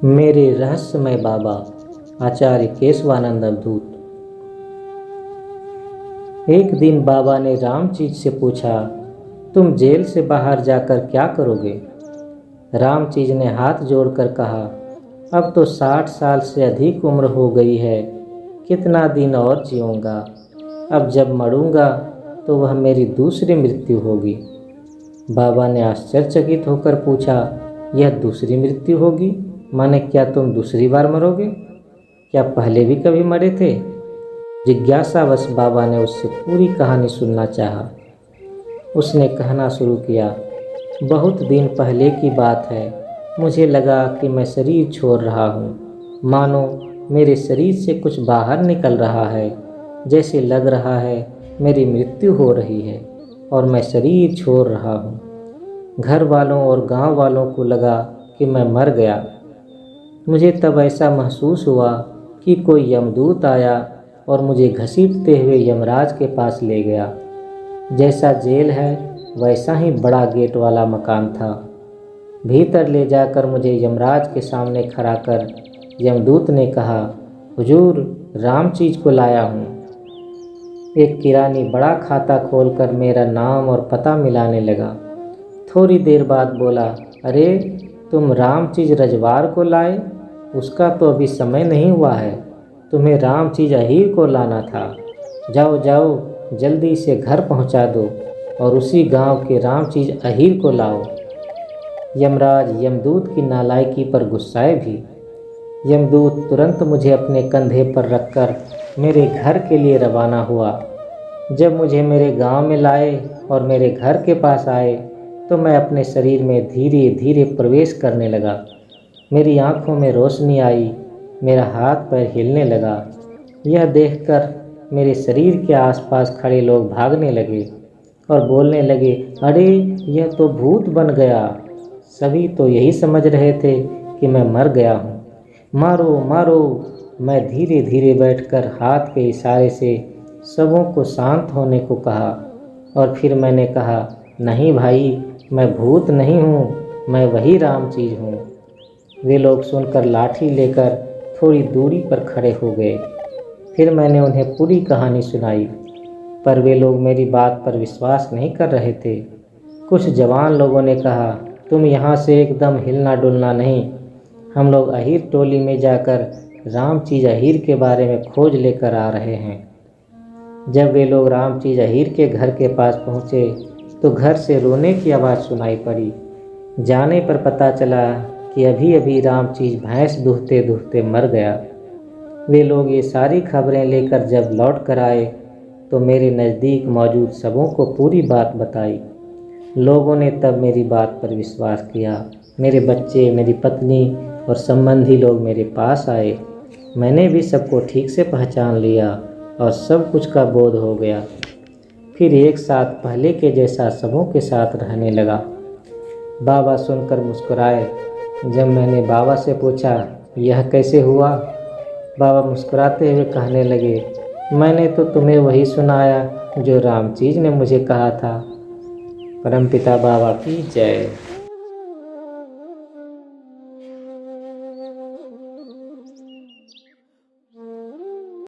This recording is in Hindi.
मेरे रहस्यमय बाबा आचार्य केशवानंद अवधूत। एक दिन बाबा ने रामचीज से पूछा, तुम जेल से बाहर जाकर क्या करोगे? रामचीज ने हाथ जोड़कर कहा, अब तो 60 साल से अधिक उम्र हो गई है, कितना दिन और जीऊँगा। अब जब मरूंगा तो वह मेरी दूसरी मृत्यु होगी। बाबा ने आश्चर्यचकित होकर पूछा, यह दूसरी मृत्यु होगी? माने क्या तुम दूसरी बार मरोगे? क्या पहले भी कभी मरे थे? जिज्ञासावश बाबा ने उससे पूरी कहानी सुनना चाहा। उसने कहना शुरू किया, बहुत दिन पहले की बात है। मुझे लगा कि मैं शरीर छोड़ रहा हूँ, मानो मेरे शरीर से कुछ बाहर निकल रहा है। जैसे लग रहा है मेरी मृत्यु हो रही है और मैं शरीर छोड़ रहा हूँ। घर वालों और गांव वालों को लगा कि मैं मर गया। मुझे तब ऐसा महसूस हुआ कि कोई यमदूत आया और मुझे घसीटते हुए यमराज के पास ले गया। जैसा जेल है वैसा ही बड़ा गेट वाला मकान था। भीतर ले जाकर मुझे यमराज के सामने खड़ा कर यमदूत ने कहा, हुजूर, रामचीज को लाया हूँ। एक किरानी बड़ा खाता खोलकर मेरा नाम और पता मिलाने लगा। थोड़ी देर बाद बोला, अरे तुम रामचीज रजवार को लाए? उसका तो अभी समय नहीं हुआ है, तुम्हें रामचीज अहीर को लाना था। जाओ जाओ, जल्दी से घर पहुंचा दो और उसी गांव के रामचीज अहीर को लाओ। यमराज यमदूत की नालायकी पर गुस्साए भी। यमदूत तुरंत मुझे अपने कंधे पर रखकर मेरे घर के लिए रवाना हुआ। जब मुझे मेरे गांव में लाए और मेरे घर के पास आए तो मैं अपने शरीर में धीरे धीरे प्रवेश करने लगा। मेरी आंखों में रोशनी आई, मेरा हाथ पैर हिलने लगा। यह देखकर मेरे शरीर के आसपास खड़े लोग भागने लगे और बोलने लगे, अरे यह तो भूत बन गया। सभी तो यही समझ रहे थे कि मैं मर गया हूँ। मारो मारो। मैं धीरे धीरे बैठकर हाथ के इशारे से सबों को शांत होने को कहा और फिर मैंने कहा, नहीं भाई, मैं भूत नहीं हूँ, मैं वही रामचीज हूँ। वे लोग सुनकर लाठी लेकर थोड़ी दूरी पर खड़े हो गए। फिर मैंने उन्हें पूरी कहानी सुनाई, पर वे लोग मेरी बात पर विश्वास नहीं कर रहे थे। कुछ जवान लोगों ने कहा, तुम यहाँ से एकदम हिलना डुलना नहीं, हम लोग अहीर टोली में जाकर रामचीज अहीर के बारे में खोज लेकर आ रहे हैं। जब वे लोग रामचीज अहीर के घर के पास पहुँचे तो घर से रोने की आवाज़ सुनाई पड़ी। जाने पर पता चला कि अभी अभी रामचीज भैंस दूहते दूहते मर गया। वे लोग ये सारी खबरें लेकर जब लौट कर आए तो मेरे नज़दीक मौजूद सबों को पूरी बात बताई। लोगों ने तब मेरी बात पर विश्वास किया। मेरे बच्चे, मेरी पत्नी और संबंधी लोग मेरे पास आए। मैंने भी सबको ठीक से पहचान लिया और सब कुछ का बोध हो गया। फिर एक साथ पहले के जैसा सबों के साथ रहने लगा। बाबा सुनकर मुस्कुराए। जब मैंने बाबा से पूछा, यह कैसे हुआ? बाबा मुस्कुराते हुए कहने लगे, मैंने तो तुम्हें वही सुनाया जो रामचीज ने मुझे कहा था। परमपिता बाबा की जय।